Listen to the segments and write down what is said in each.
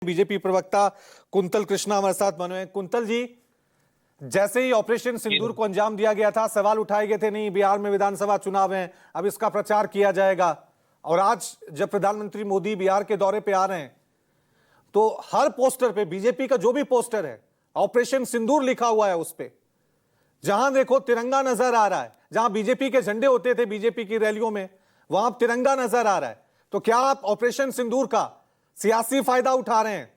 BJP प्रवक्ता quintal Krishna हमारे साथ बने हैं। कुंतल जी, जैसे ही ऑपरेशन सिंदूर को अंजाम दिया गया था, सवाल उठाए गए थे, नहीं बिहार में विधानसभा चुनाव हैं, अब इसका प्रचार किया जाएगा। और आज जब प्रधानमंत्री मोदी बिहार के दौरे पे आ रहे हैं तो हर पोस्टर पे, बीजेपी का जो भी पोस्टर है, ऑपरेशन सिंदूर लिखा हुआ है उस पे। जहां देखो तिरंगा नजर आ रहा है, जहां बीजेपी के झंडे होते थे बीजेपी की रैलियों में, वहां तिरंगा नजर आ रहा है। तो क्या आप ऑपरेशन सिंदूर का सियासी फायदा उठा रहे हैं?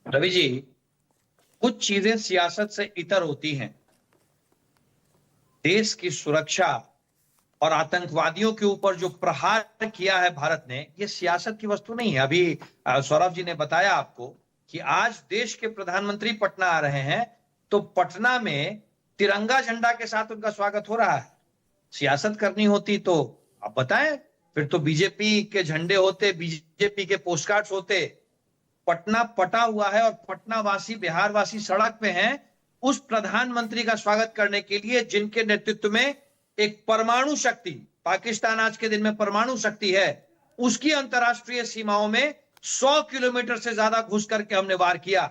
रवि जी, कुछ चीजें सियासत से इतर होती हैं। देश की सुरक्षा और आतंकवादियों के ऊपर जो प्रहार किया है भारत ने, यह सियासत की वस्तु नहीं है। अभी सौरभ जी ने बताया आपको कि आज देश के प्रधानमंत्री पटना आ रहे हैं, तो पटना में तिरंगा झंडा के साथ उनका स्वागत हो रहा है। सियासत करनी होती तो आप बताएं, फिर तो बीजेपी के झंडे होते, बीजेपी के पोस्टकार्ड्स होते। पटना पटा हुआ है और पटना वासी, बिहार वासी सड़क पे हैं उस प्रधानमंत्री का स्वागत करने के लिए जिनके नेतृत्व में एक परमाणु शक्ति, पाकिस्तान आज के दिन में परमाणु शक्ति है, उसकी अंतरराष्ट्रीय सीमाओं में 100 किलोमीटर से ज्यादा घुस करके हमने वार किया।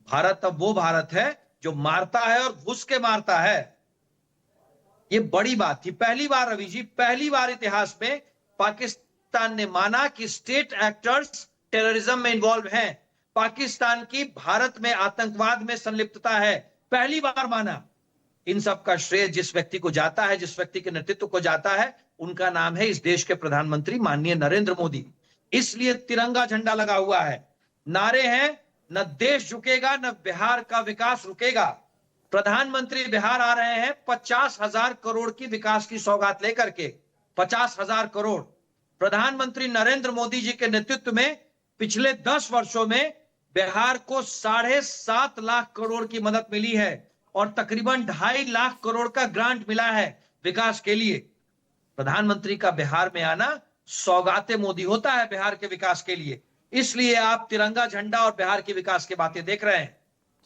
भारत अब वो भारत है जो मारता है और घुस के मारता है। ये बड़ी बात थी। पहली बार रवि जी, पहली बार इतिहास में पाकिस्तान ने माना कि स्टेट एक्टर्स टेररिज्म में इन्वॉल्व हैं, पाकिस्तान की भारत में आतंकवाद में संलिप्तता है, पहली बार माना। इन सब का श्रेय जिस व्यक्ति को जाता है, जिस व्यक्ति के नेतृत्व को जाता है, उनका नाम है इस देश के प्रधानमंत्री माननीय नरेंद्र मोदी। इसलिए तिरंगा झंडा लगा हुआ है, नारे हैं, न देश झुकेगा न बिहार का विकास रुकेगा। प्रधानमंत्री बिहार आ रहे हैं 50,000 करोड़ की विकास की सौगात लेकर के। 50,000 करोड़ प्रधानमंत्री नरेंद्र मोदी जी के नेतृत्व में पिछले 10 वर्षों में बिहार को 7.5 लाख करोड़ की मदद मिली है और तकरीबन 2.5 लाख करोड़ का ग्रांट मिला है विकास के लिए। प्रधानमंत्री का बिहार में आना सौगाते मोदी होता है बिहार के विकास के लिए। इसलिए आप तिरंगा झंडा और बिहार के विकास की बातें देख रहे हैं।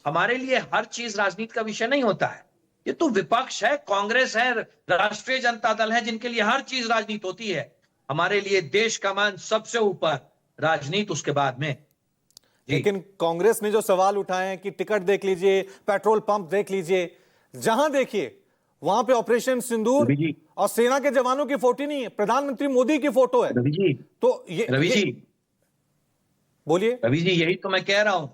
हमारे लिए हर चीज राजनीति का विषय नहीं होता है। ये तो विपक्ष है, कांग्रेस है, राष्ट्रीय जनता दल है, जिनके लिए हर चीज राजनीति होती है। हमारे लिए देश का मान सबसे ऊपर, राजनीति उसके बाद में। लेकिन कांग्रेस ने जो सवाल उठाए हैं कि टिकट देख लीजिए, पेट्रोल पंप देख लीजिए, जहां देखिए वहां पे ऑपरेशन सिंदूर और सेना के जवानों की फोटो नहीं है, प्रधानमंत्री मोदी की फोटो है। तो ये रवि जी बोलिए। रवि जी, यही तो मैं कह रहा हूं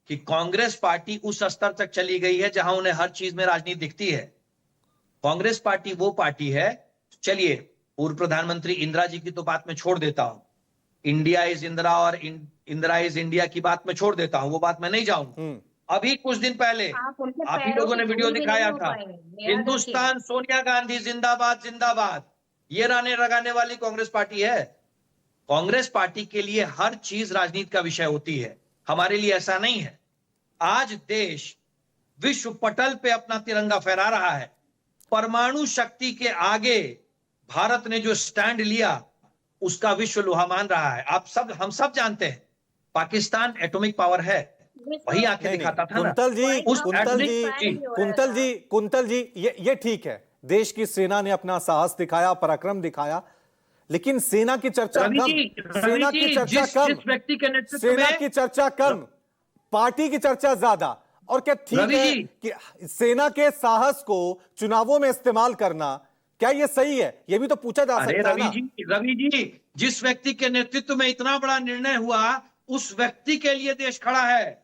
कि कांग्रेस पार्टी उस स्तर तक चली गई है जहां उन्हें हर चीज में राजनीति दिखती है। कांग्रेस पार्टी वो पार्टी है, चलिए पूर्व प्रधानमंत्री इंदिरा जी की तो बात मैं छोड़ देता हूं, इंडिया इज इंदिरा और इंदिरा इज इंडिया की बात मैं छोड़ देता हूं, वो बात मैं नहीं जाऊंगा। अभी कुछ दिन पहले आप ही लोगों ने वीडियो दिखाया था, हिंदुस्तान सोनिया गांधी जिंदाबाद जिंदाबाद, ये गाने लगाने वाली कांग्रेस पार्टी है। कांग्रेस पार्टी के लिए हर चीज राजनीति का विषय होती है, हमारे लिए ऐसा नहीं है। आज देश विश्व पटल पे अपना तिरंगा फहरा रहा है। परमाणु शक्ति के आगे भारत ने जो स्टैंड लिया उसका विश्व लोहा मान रहा है। हम सब जानते हैं पाकिस्तान एटॉमिक पावर है, वही आके दिखाता था ना। कुंतल जी, ये ठीक है, देश की सेना ने अपना साहस दिखाया, पराक्रम दिखाया, लेकिन सेना की चर्चा कम, सेना की चर्चा कम, सेना की चर्चा कम, पार्टी की चर्चा ज्यादा। और क्या ठीक है कि सेना के साहस को चुनावों में इस्तेमाल करना, क्या ये सही है? ये भी तो पूछा जा सकता है ना। रवि जी, जिस व्यक्ति के नेतृत्व में इतना बड़ा निर्णय हुआ, उस व्यक्ति के लिए देश खड़ा है।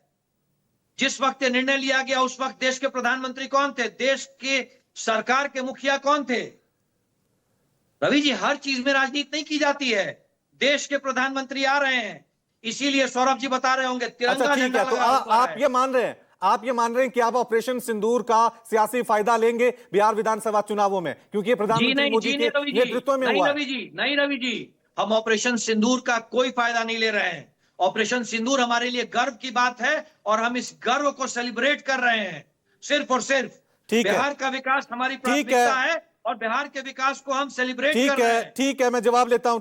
जिस वक्त निर्णय लिया गया उस वक्त देश के प्रधानमंत्री कौन थे, देश के सरकार के मुखिया कौन थे? रवि जी, हर चीज में राजनीति नहीं की जाती है। देश के प्रधानमंत्री आ रहे हैं, इसीलिए सौरभ जी बता रहे होंगे तिरंगा झंडा। तो आप ये मान रहे हैं, कि आप ऑपरेशन सिंदूर का सियासी फायदा लेंगे बिहार विधानसभा चुनावों में, क्योंकि ये प्रधानमंत्री मोदी के नेतृत्व में हुआ है? नहीं रवि जी, हम ऑपरेशन सिंदूर का कोई फायदा नहीं ले रहे हैं। ऑपरेशन सिंदूर हमारे लिए गर्व की बात है और हम इस गर्व को सेलिब्रेट कर रहे हैं। सिर्फ और सिर्फ बिहार का विकास हमारी प्राथमिकता है और बिहार के विकास को हम सेलिब्रेट कर रहे हैं। ठीक है, मैं जवाब लेता हूं।